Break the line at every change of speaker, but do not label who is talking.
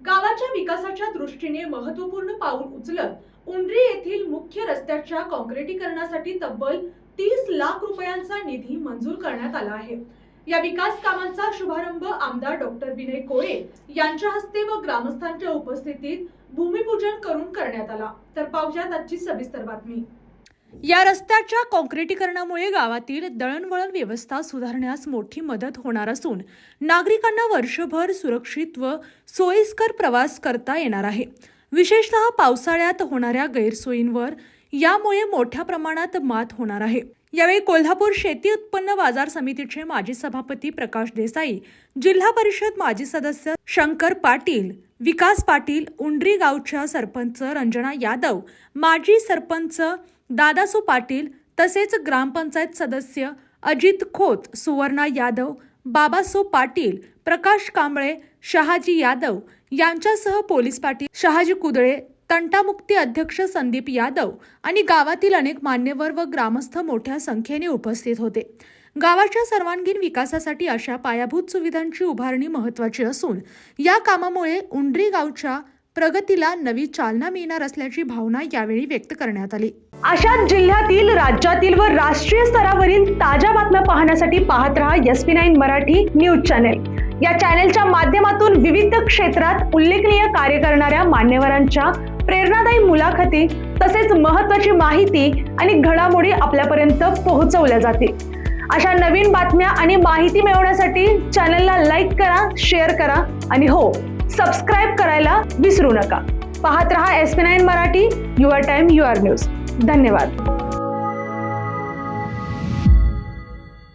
गावाच्या विकासाच्या दृष्टीने महत्त्वपूर्ण पाऊल उचलत उंड्री येथील मुख्य रस्त्याच्या काँक्रिटीकरणासाठी तब्बल 30 लाख रुपयांचा निधी मंजूर करण्यात आला आहे। या विकास कामांचा शुभारंभ आमदार डॉक्टर विनय कोळे यांच्या हस्ते व ग्रामस्थांच्या उपस्थितीत भूमिपूजन करून करण्यात आला। तर पाहूयात आजची सविस्तर बातमी। या रस्त्याच्या काँक्रिटीकरणामुळे गावातील दळणवळण व्यवस्था सुधारण्यास मोठी मदत होणार असून नागरिकांना वर्षभर सुरक्षित व सोयीस्कर प्रवास करता येणार आहे। विशेषतः पावसाळ्यात होणाऱ्या गैरसोयींवर यामुळे मोठ्या प्रमाणात मात होणार आहे। यावेळी कोल्हापूर शेती उत्पन्न बाजार समितीचे माजी सभापती प्रकाश देसाई, जिल्हा परिषद माजी सदस्य शंकर पाटील, विकास पाटील, उंड्री गावच्या सरपंच रंजना यादव, माजी सरपंच दादासू पाटील तसेच ग्रामपंचायत सदस्य अजित खोत, सुवर्णा यादव, बाबासू पाटील, प्रकाश कांबळे, शहाजी यादव यांच्यासह पोलीस पाटील शहाजी कुदळे, तंटामुक्ती अध्यक्ष संदीप यादव आणि गावातील अनेक मान्यवर व ग्रामस्थ मोठ्या संख्येने उपस्थित होते। गावाच्या सर्वांगीण विकासासाठी अशा पायाभूत सुविधांची उभारणी महत्त्वाची असून या कामामुळे उंड्री गावच्या प्रगतीला नवी चालना मिळणार असल्याची भावना यावेळी व्यक्त करण्यात आली।
अशाच जिल्ह्यातील, राज्यातील व राष्ट्रीय स्तरावरील ताज्या बातम्या पाहण्यासाठी पाहत रहा SP9 मराठी न्यूज चॅनेल। या चॅनेलच्या माध्यमातून विविध क्षेत्रात उल्लेखनीय कार्य करणाऱ्या मान्यवरांच्या प्रेरणादायी मुलाखती तसेच महत्त्वाची माहिती आणि घडामोडी आपल्यापर्यंत पोहोचवल्या जातील। अशा नवीन बातम्या आणि माहिती मिळवण्यासाठी चॅनलला लाईक करा, शेअर करा आणि हो, सबस्क्राइब करायला विसरू नका। पाहत रहा SP9 Marathi, your time your news. धन्यवाद।